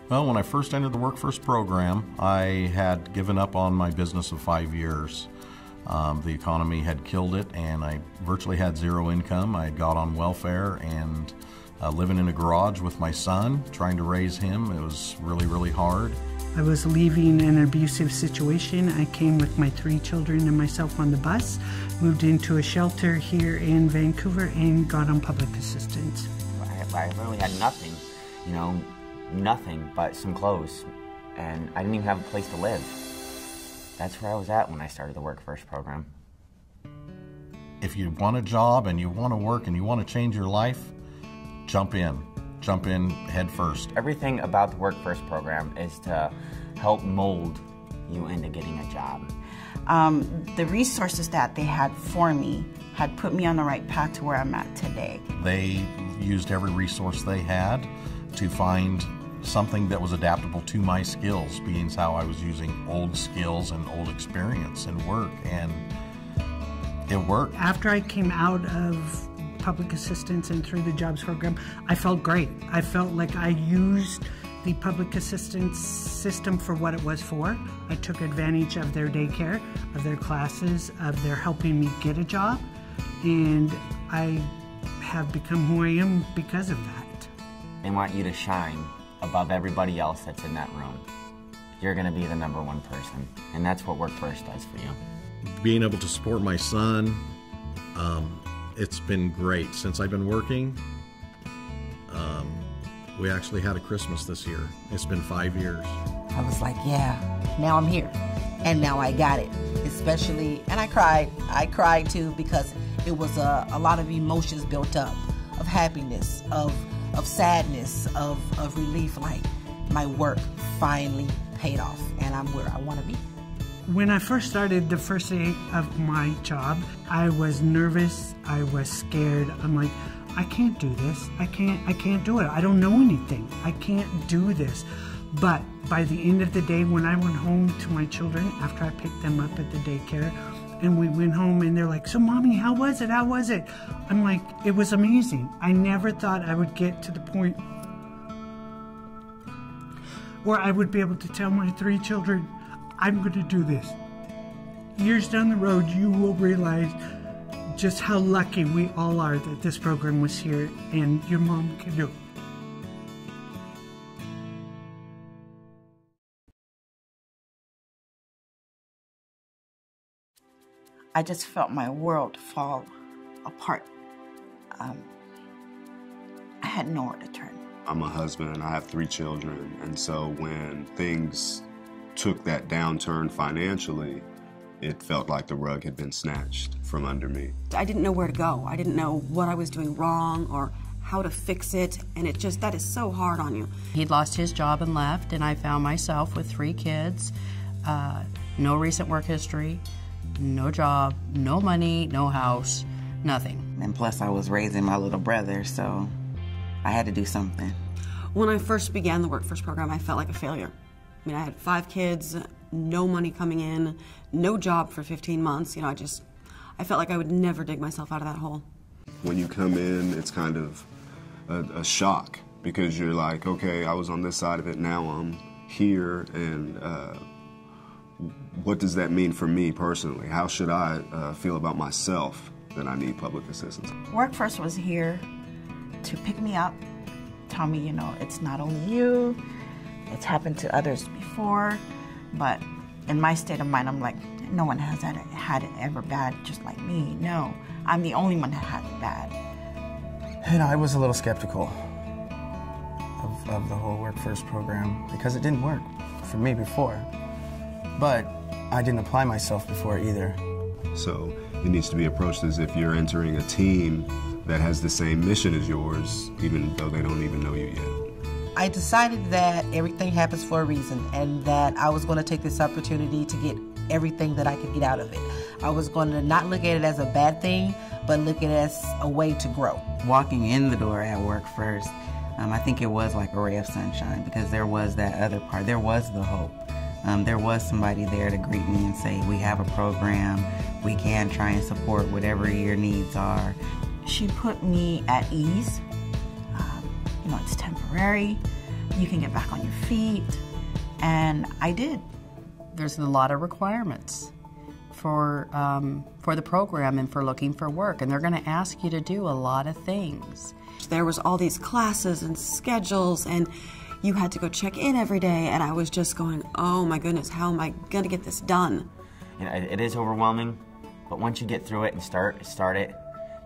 Well, when I first entered the WorkFirst program, I had given up on my business of 5 years. The economy had killed it, and I virtually had zero income. I had got on welfare and living in a garage with my son, trying to raise him. It was really, really hard. I was leaving an abusive situation. I came with my 3 children and myself on the bus, moved into a shelter here in Vancouver, and got on public assistance. I really had nothing, nothing but some clothes, and I didn't even have a place to live. That's where I was at when I started the WorkFirst program. If you want a job and you want to work and you want to change your life, jump in. Jump in head first. Everything about the WorkFirst program is to help mold you into getting a job. The resources that they had for me had put me on the right path to where I'm at today. They used every resource they had to find something that was adaptable to my skills, being how I was using old skills and old experience and work, and it worked. After I came out of public assistance and through the jobs program, I felt great. I felt like I used the public assistance system for what it was for. I took advantage of their daycare, of their classes, of their helping me get a job, and I have become who I am because of that. They want you to shine above everybody else that's in that room. You're going to be the #1 person, and that's what WorkFirst does for you. Being able to support my son, it's been great. Since I've been working, we actually had a Christmas this year. It's been 5 years. I was like, yeah, now I'm here. And now I got it. Especially, and I cried. I cried too because it was a lot of emotions built up, of happiness, of sadness, of relief. Like, my work finally paid off and I'm where I want to be. When I first started the first day of my job, I was nervous, I was scared. I'm like, I can't do this. I can't do it. I don't know anything. I can't do this. But by the end of the day, when I went home to my children, after I picked them up at the daycare, and we went home and they're like, so Mommy, how was it? How was it? I'm like, it was amazing. I never thought I would get to the point where I would be able to tell my 3 children, I'm going to do this. Years down the road, you will realize just how lucky we all are that this program was here and your mom can do it. I just felt my world fall apart. I had nowhere to turn. I'm a husband and I have 3 children, and so when things took that downturn financially, it felt like the rug had been snatched from under me. I didn't know where to go. I didn't know what I was doing wrong or how to fix it, and that is so hard on you. He'd lost his job and left, and I found myself with 3 kids, no recent work history, no job, no money, no house, nothing. And plus I was raising my little brother, so I had to do something. When I first began the WorkFirst program, I felt like a failure. I mean, I had 5 kids, no money coming in, no job for 15 months. I felt like I would never dig myself out of that hole. When you come in, it's kind of a shock because you're like, okay, I was on this side of it, now I'm here, and what does that mean for me personally? How should I feel about myself that I need public assistance? WorkFirst was here to pick me up, tell me, it's not only you, it's happened to others before, but in my state of mind, I'm like, no one has had it ever bad just like me. No, I'm the only one that had it bad. And I was a little skeptical of the whole WorkFirst program because it didn't work for me before. But I didn't apply myself before either. So it needs to be approached as if you're entering a team that has the same mission as yours, even though they don't even know you yet. I decided that everything happens for a reason and that I was going to take this opportunity to get everything that I could get out of it. I was going to not look at it as a bad thing, but look at it as a way to grow. Walking in the door at WorkFirst, I think it was like a ray of sunshine because there was that other part. There was the hope. There was somebody there to greet me and say, we have a program, we can try and support whatever your needs are. She put me at ease. It's temporary. You can get back on your feet. And I did. There's a lot of requirements for the program and for looking for work, and they're going to ask you to do a lot of things. There was all these classes and schedules, and you had to go check in every day, and I was just going, oh my goodness, how am I going to get this done? You know, it is overwhelming, but once you get through it and start it,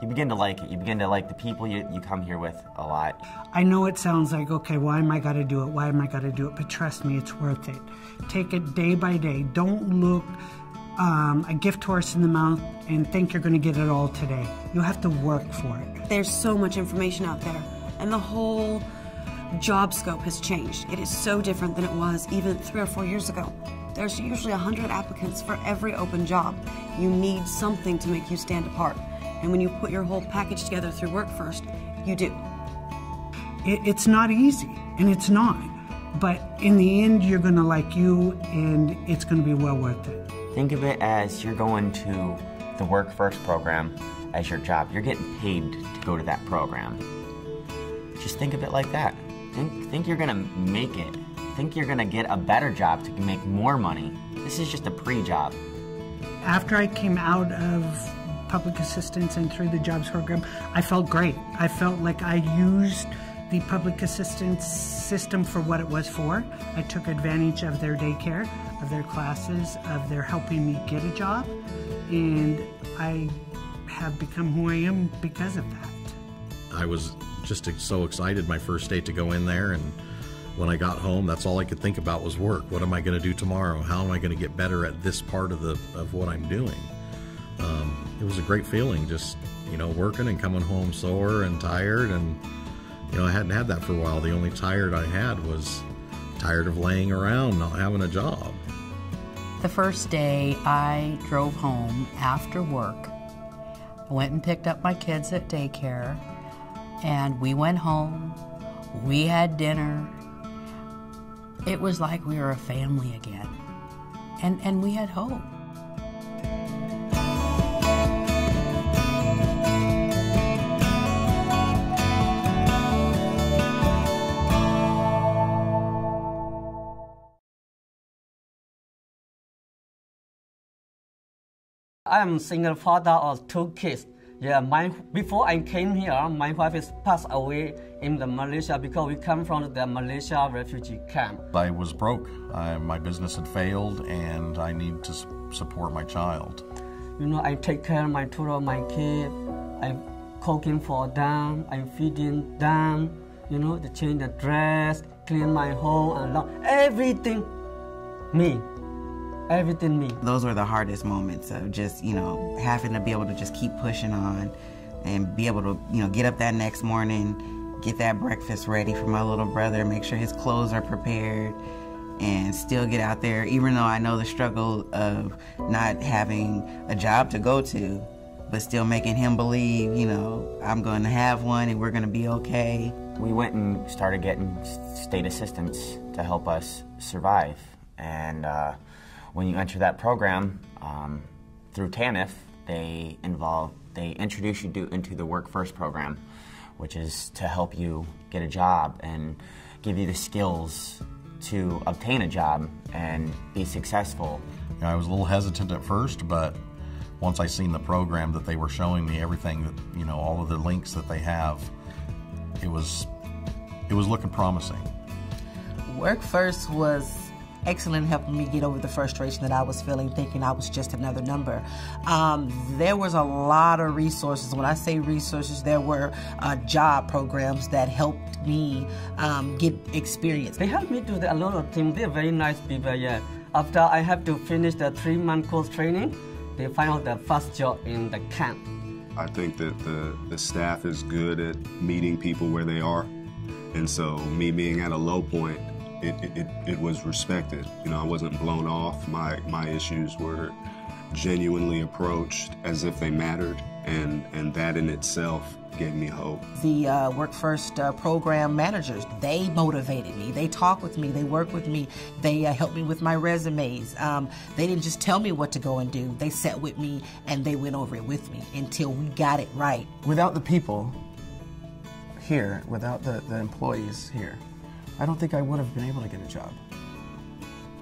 you begin to like it. You begin to like the people you come here with a lot. I know it sounds like, okay, why am I got to do it? Why am I got to do it? But trust me, it's worth it. Take it day by day. Don't look a gift horse in the mouth and think you're going to get it all today. You have to work for it. There's so much information out there, and the whole job scope has changed. It is so different than it was even 3 or 4 years ago. There's usually 100 applicants for every open job. You need something to make you stand apart. And when you put your whole package together through WorkFirst, you do. It's not easy, and it's not. But in the end, you're going to like you, and it's going to be well worth it. Think of it as you're going to the WorkFirst program as your job. You're getting paid to go to that program. Just think of it like that. Think you're going to make it. Think you're going to get a better job to make more money. This is just a pre-job. After I came out of public assistance and through the jobs program, I felt great. I felt like I used the public assistance system for what it was for. I took advantage of their daycare, of their classes, of their helping me get a job, and I have become who I am because of that. I was just so excited my first day to go in there, and when I got home, that's all I could think about was work. What am I going to do tomorrow? How am I going to get better at this part of what I'm doing? It was a great feeling, just, you know, working and coming home sore and tired, and, you know, I hadn't had that for a while. The only tired I had was tired of laying around, not having a job. The first day I drove home after work, I went and picked up my kids at daycare, and we went home, we had dinner. It was like we were a family again, and we had hope. I'm single father of 2 kids. Yeah, before I came here, my wife is passed away in the Malaysia because we come from the Malaysia refugee camp. I was broke. My business had failed, and I need to support my child. You know, I take care of my 2 of my kids. I'm cooking for them. I'm feeding them. You know, to change the dress, clean my home, and everything me. Everything me. Those were the hardest moments of just, you know, having to be able to just keep pushing on and be able to, you know, get up that next morning, get that breakfast ready for my little brother, make sure his clothes are prepared, and still get out there, even though I know the struggle of not having a job to go to, but still making him believe, you know, I'm going to have one and we're going to be okay. We went and started getting state assistance to help us survive. And when you enter that program through TANF, they introduce you into the WorkFirst program, which is to help you get a job and give you the skills to obtain a job and be successful. You know, I was a little hesitant at first, but once I seen the program that they were showing me, everything that, you know, all of the links that they have, it was looking promising. WorkFirst was excellent helping me get over the frustration that I was feeling, thinking I was just another number. There was a lot of resources. When I say resources, there were job programs that helped me get experience. They helped me do a lot of things. They're very nice people, yeah. After I have to finish the 3-month course training, they find out the first job in the camp. I think that the staff is good at meeting people where they are. And so me being at a low point, it was respected. You know, I wasn't blown off. My issues were genuinely approached as if they mattered, and that in itself gave me hope. The WorkFirst program managers, they motivated me. They talk with me. They work with me. They helped me with my resumes. They didn't just tell me what to go and do. They sat with me and they went over it with me until we got it right. Without the people here, without the employees here, I don't think I would have been able to get a job.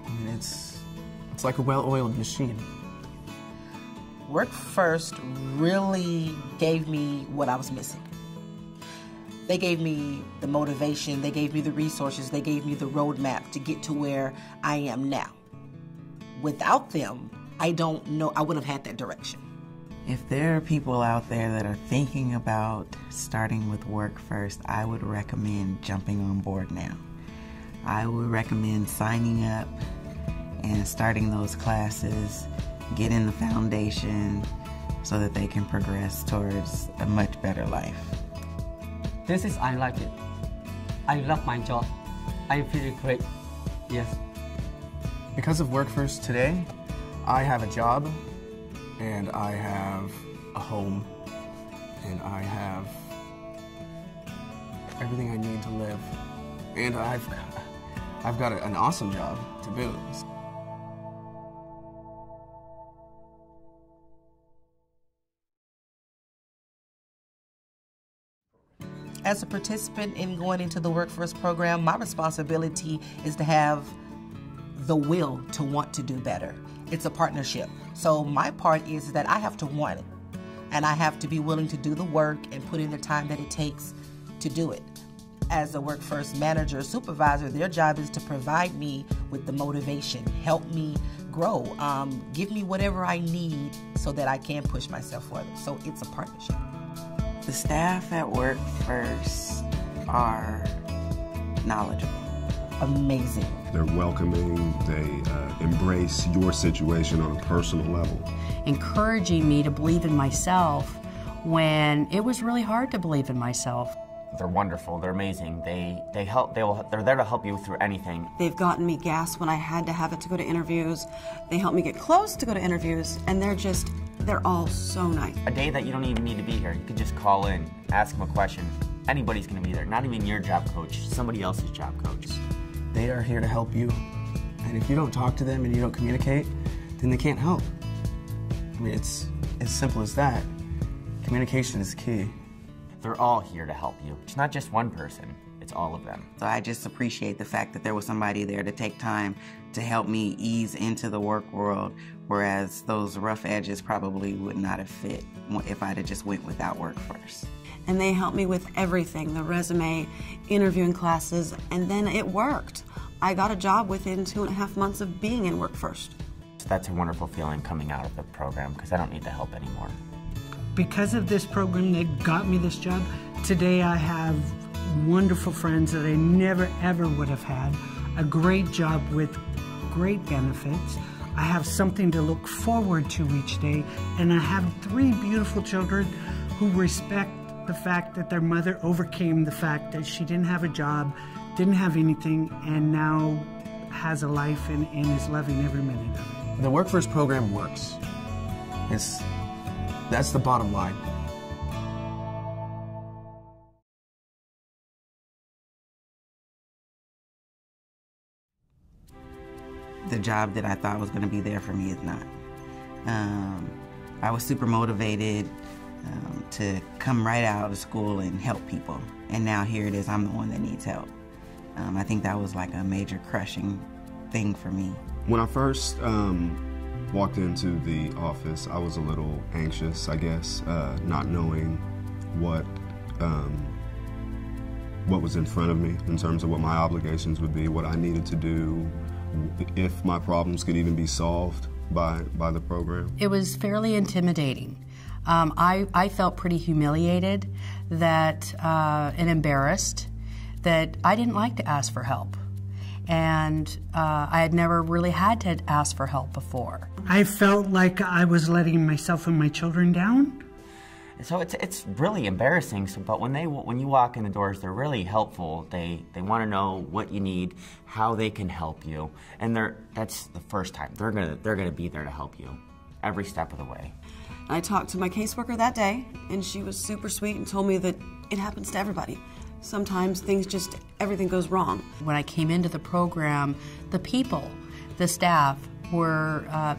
I mean, it's like a well-oiled machine. WorkFirst really gave me what I was missing. They gave me the motivation, they gave me the resources, they gave me the roadmap to get to where I am now. Without them, I don't know, I wouldn't have had that direction. If there are people out there that are thinking about starting with WorkFirst, I would recommend jumping on board now. I would recommend signing up and starting those classes, getting the foundation so that they can progress towards a much better life. I like it. I love my job. I feel great. Yes. Because of WorkFirst today, I have a job, and I have a home, and I have everything I need to live. And I've got an awesome job to boot. As a participant in going into the WorkFirst program, my responsibility is to have the will to want to do better. It's a partnership. So my part is that I have to want it, and I have to be willing to do the work and put in the time that it takes to do it. As a WorkFirst manager or supervisor, their job is to provide me with the motivation, help me grow, give me whatever I need so that I can push myself further. So it's a partnership. The staff at WorkFirst are knowledgeable. Amazing. They're welcoming, they embrace your situation on a personal level. Encouraging me to believe in myself when it was really hard to believe in myself. They're wonderful, they're amazing. They're there to help you through anything. They've gotten me gas when I had to have it to go to interviews. They helped me get close to go to interviews, and they're all so nice. A day that you don't even need to be here, you could just call in, ask them a question. Anybody's gonna be there, not even your job coach, somebody else's job coach. They are here to help you. And if you don't talk to them and you don't communicate, then they can't help. I mean, it's as simple as that. Communication is key. They're all here to help you. It's not just one person, it's all of them. So I just appreciate the fact that there was somebody there to take time to help me ease into the work world, whereas those rough edges probably would not have fit if I'd have just went without WorkFirst. And they helped me with everything, the resume, interviewing classes, and then it worked. I got a job within 2.5 months of being in WorkFirst. So that's a wonderful feeling coming out of the program because I don't need the help anymore. Because of this program that got me this job, today I have wonderful friends that I never ever would have had, a great job with great benefits. I have something to look forward to each day, and I have 3 beautiful children who respect the fact that their mother overcame the fact that she didn't have a job, didn't have anything, and now has a life and is loving every minute of it. The WorkFirst program works. That's the bottom line. The job that I thought was going to be there for me is not. I was super motivated to come right out of school and help people. And now here it is, I'm the one that needs help. I think that was like a major crushing thing for me. When I first walked into the office, I was a little anxious, I guess, not knowing what was in front of me in terms of what my obligations would be, what I needed to do, if my problems could even be solved by the program. It was fairly intimidating. I felt pretty humiliated and embarrassed that I didn't like to ask for help. And I had never really had to ask for help before. I felt like I was letting myself and my children down. So it's really embarrassing. But when you walk in the doors, they're really helpful. They want to know what you need, how they can help you, and that's the first time they're gonna be there to help you every step of the way. I talked to my caseworker that day, and she was super sweet and told me that it happens to everybody. Sometimes everything goes wrong. When I came into the program, the staff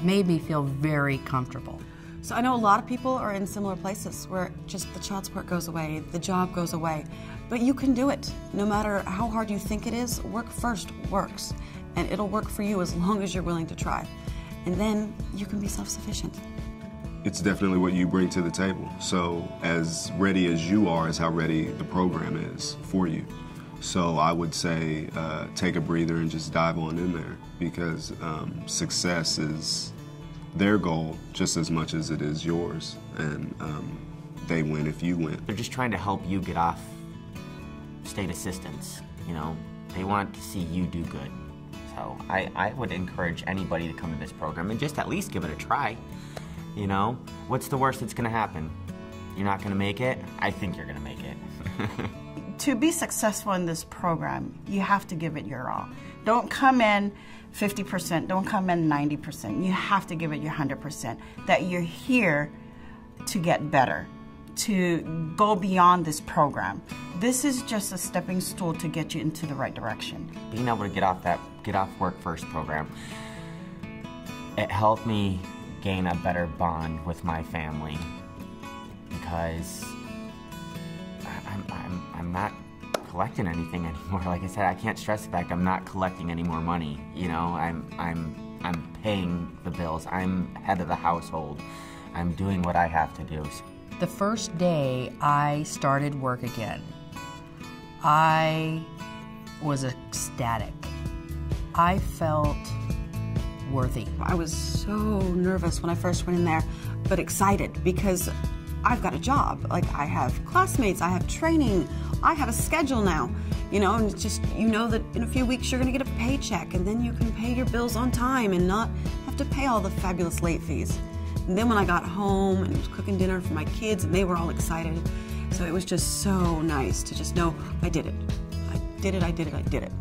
made me feel very comfortable. So I know a lot of people are in similar places where just the child support goes away, the job goes away, but you can do it. No matter how hard you think it is, WorkFirst works, and it'll work for you as long as you're willing to try. And then you can be self-sufficient. It's definitely what you bring to the table. So as ready as you are is how ready the program is for you. So I would say take a breather and just dive on in there, because success is their goal just as much as it is yours, and they win if you win. They're just trying to help you get off state assistance, you know. They want to see you do good. So I would encourage anybody to come to this program and just at least give it a try. You know, what's the worst that's gonna happen? You're not gonna make it? I think you're gonna make it. To be successful in this program, you have to give it your all. Don't come in 50%, don't come in 90%. You have to give it your 100%. That you're here to get better, to go beyond this program. This is just a stepping stool to get you into the right direction. Being able to get off WorkFirst program, it helped me gain a better bond with my family, because I'm not collecting anything anymore. Like I said, I can't stress the fact I'm not collecting any more money. You know, I'm paying the bills. I'm head of the household. I'm doing what I have to do. The first day I started work again, I was ecstatic. I felt worthy. I was so nervous when I first went in there, but excited because I've got a job. Like, I have classmates, I have training, I have a schedule now, you know, and it's just, you know that in a few weeks you're gonna get a paycheck, and then you can pay your bills on time and not have to pay all the fabulous late fees. And then when I got home and was cooking dinner for my kids, and they were all excited, so it was just so nice to just know I did it. I did it, I did it, I did it.